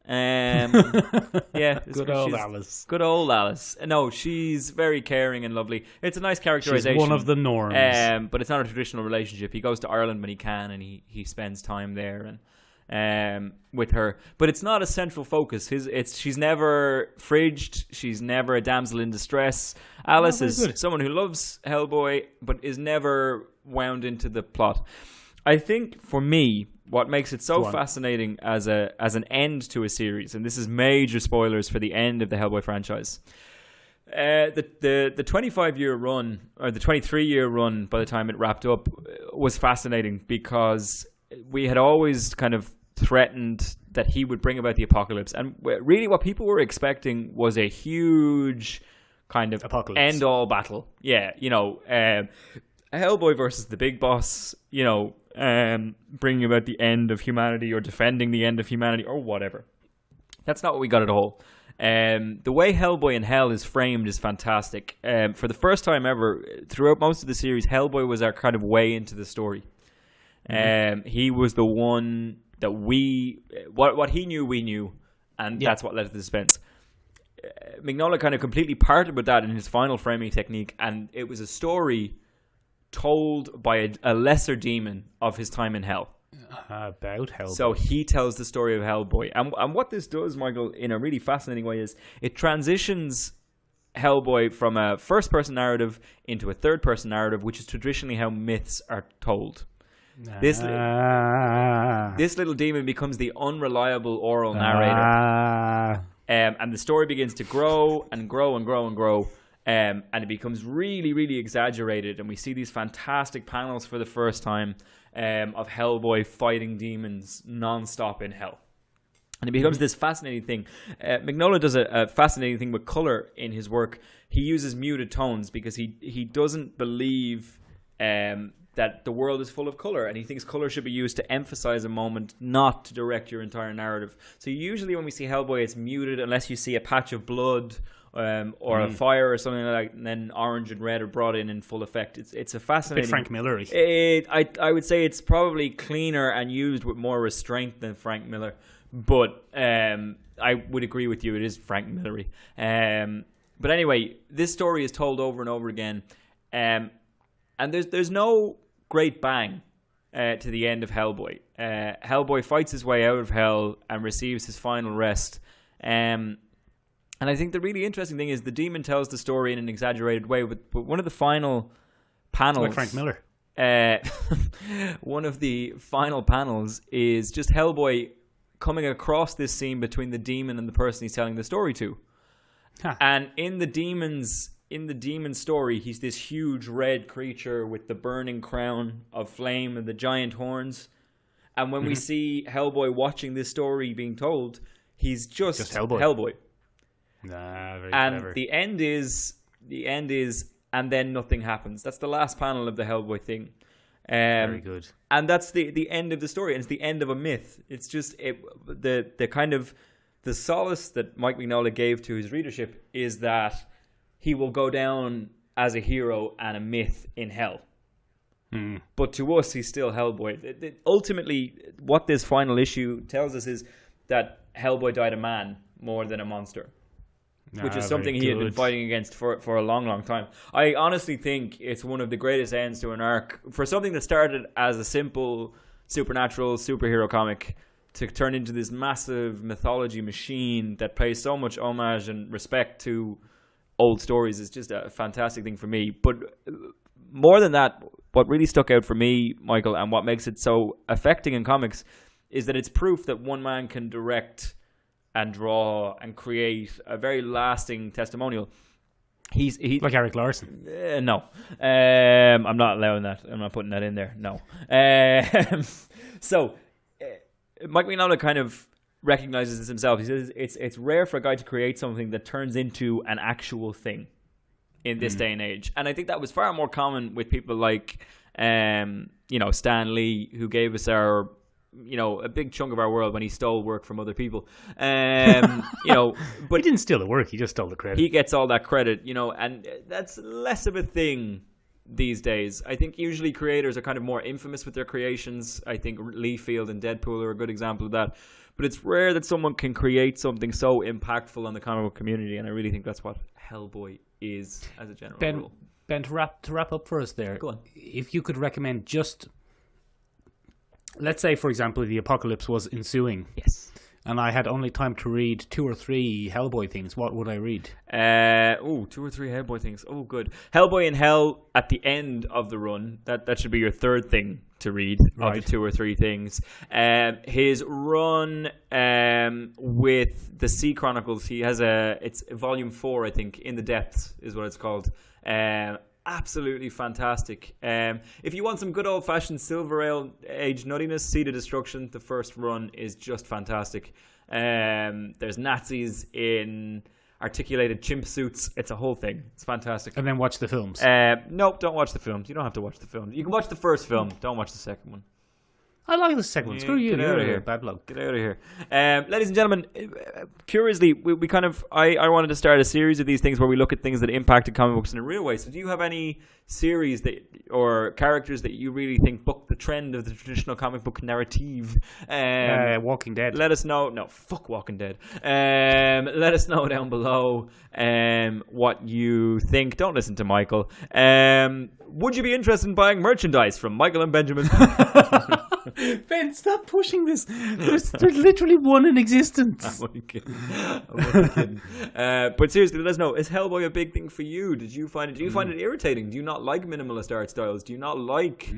Good old Alice. Good old Alice. No, she's very caring and lovely. It's a nice characterization. She's one of the norms. But it's not a traditional relationship. He goes to Ireland when he can, and he spends time there and with her. But it's not a central focus. She's never fridged. She's never a damsel in distress. Alice is someone who loves Hellboy, but is never wound into the plot. I think for me, what makes it so fascinating as an end to a series, and this is major spoilers for the end of the Hellboy franchise, the 25-year run, or the 23-year run by the time it wrapped up, was fascinating because we had always kind of threatened that he would bring about the apocalypse. And really what people were expecting was a huge kind of end-all battle. Yeah, Hellboy versus the big boss, bringing about the end of humanity or defending the end of humanity or whatever. That's not what we got at all. The way Hellboy in Hell is framed is fantastic. For the first time ever, throughout most of the series, Hellboy was our kind of way into the story. He was the one that what he knew, we knew, and that's what led to the suspense. Mignola kind of completely parted with that in his final framing technique, and it was a story told by a lesser demon of his time in hell. About Hellboy. So he tells the story of Hellboy. And what this does, Michael, in a really fascinating way, is it transitions Hellboy from a first-person narrative into a third-person narrative, which is traditionally how myths are told. This little demon becomes the unreliable oral narrator. And the story begins to grow and grow and grow and grow. And it becomes really, really exaggerated. And we see these fantastic panels for the first time of Hellboy fighting demons non-stop in hell. And it becomes this fascinating thing. Mignola does a fascinating thing with color in his work. He uses muted tones because he doesn't believe that the world is full of color. And he thinks color should be used to emphasize a moment, not to direct your entire narrative. So usually when we see Hellboy, it's muted unless you see a patch of blood or a fire or something like that, and then orange and red are brought in full effect. It's a fascinating... A bit Frank Miller-y. I would say it's probably cleaner and used with more restraint than Frank Miller, but I would agree with you, it is Frank Miller-y. But anyway, this story is told over and over again, and there's no great bang. to the end of Hellboy. Hellboy fights his way out of hell and receives his final rest. And I think the really interesting thing is the demon tells the story in an exaggerated way, but one of the final panels... Like Frank Miller. One of the final panels is just Hellboy coming across this scene between the demon and the person he's telling the story to. Huh. And in the demon story, he's this huge red creature with the burning crown of flame and the giant horns. And when we see Hellboy watching this story being told, he's just Hellboy. Very and clever. the end is, and then nothing happens. That's the last panel of the Hellboy thing. Very good. And that's the end of the story, and it's the end of a myth. It's just the kind of the solace that Mike Mignola gave to his readership is that he will go down as a hero and a myth in hell. But to us, he's still Hellboy. Ultimately, what this final issue tells us is that Hellboy died a man more than a monster. Which is something he had been fighting against for a long, long time. I honestly think it's one of the greatest ends to an arc. For something that started as a simple supernatural superhero comic to turn into this massive mythology machine that pays so much homage and respect to old stories is just a fantastic thing for me. But more than that, what really stuck out for me, Michael, and what makes it so affecting in comics is that it's proof that one man can direct and draw and create a very lasting testimonial. He's like Eric Larson. No, I'm not allowing that. I'm not putting that in there. No. So Mike Mignola kind of recognizes this himself. He says it's rare for a guy to create something that turns into an actual thing in this day and age. And I think that was far more common with people like Stan Lee, who gave us our a big chunk of our world when he stole work from other people. But he didn't steal the work, he just stole the credit. He gets all that credit, and that's less of a thing these days. I think usually creators are kind of more infamous with their creations. I think Lee Field and Deadpool are a good example of that. But it's rare that someone can create something so impactful on the comic book community, and I really think that's what Hellboy is as a general rule. Ben, to wrap up for us there, go on. If you could recommend just... Let's say, for example, the apocalypse was ensuing. Yes. And I had only time to read 2 or 3 Hellboy things. What would I read? 2 or 3 Hellboy things. Oh, good. Hellboy in Hell at the end of the run. That should be your third thing to read of the 2 or 3 things. His run with the Sea Chronicles. He has it's volume 4, I think, In the Depths is what it's called. Absolutely fantastic. If you want some good old-fashioned Silver Age nuttiness, Seed of Destruction, the first run is just fantastic. There's Nazis in articulated chimp suits. It's a whole thing. It's fantastic. And then watch the films. Nope, don't watch the films. You don't have to watch the film. You can watch the first film. Don't watch the second one. I like the second one. Screw you. Get out of here. Bad bloke. Get out of here. Ladies and gentlemen, curiously, we kind of... I wanted to start a series of these things where we look at things that impacted comic books in a real way. So do you have any series or characters that you really think bucked the trend of the traditional comic book narrative? Walking Dead. Let us know. No, fuck Walking Dead. Let us know down below what you think. Don't listen to Michael. Would you be interested in buying merchandise from Michael and Benjamin? Ben, stop pushing this. There's literally one in existence. I'm only kidding. But seriously, let us know. Is Hellboy a big thing for you? Do you find it irritating? Do you not like minimalist art styles? Do you not like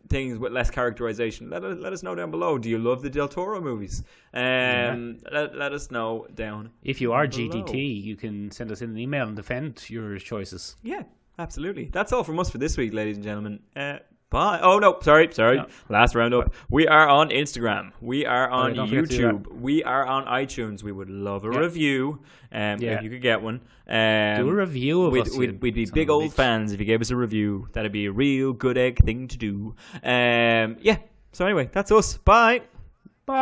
things with less characterization? Let us know down below. Do you love the Del Toro movies? Let us know down If you are below. GDT, you can send us in an email and defend your choices. Yeah, absolutely. That's all from us for this week, ladies and gentlemen. Bye. Oh, no. Sorry. No. Last roundup. We are on Instagram. We are on YouTube. We are on iTunes. We would love a review if you could get one. Do a review of us. We'd be big old fans if you gave us a review. That'd be a real good egg thing to do. So anyway, that's us. Bye. Bye.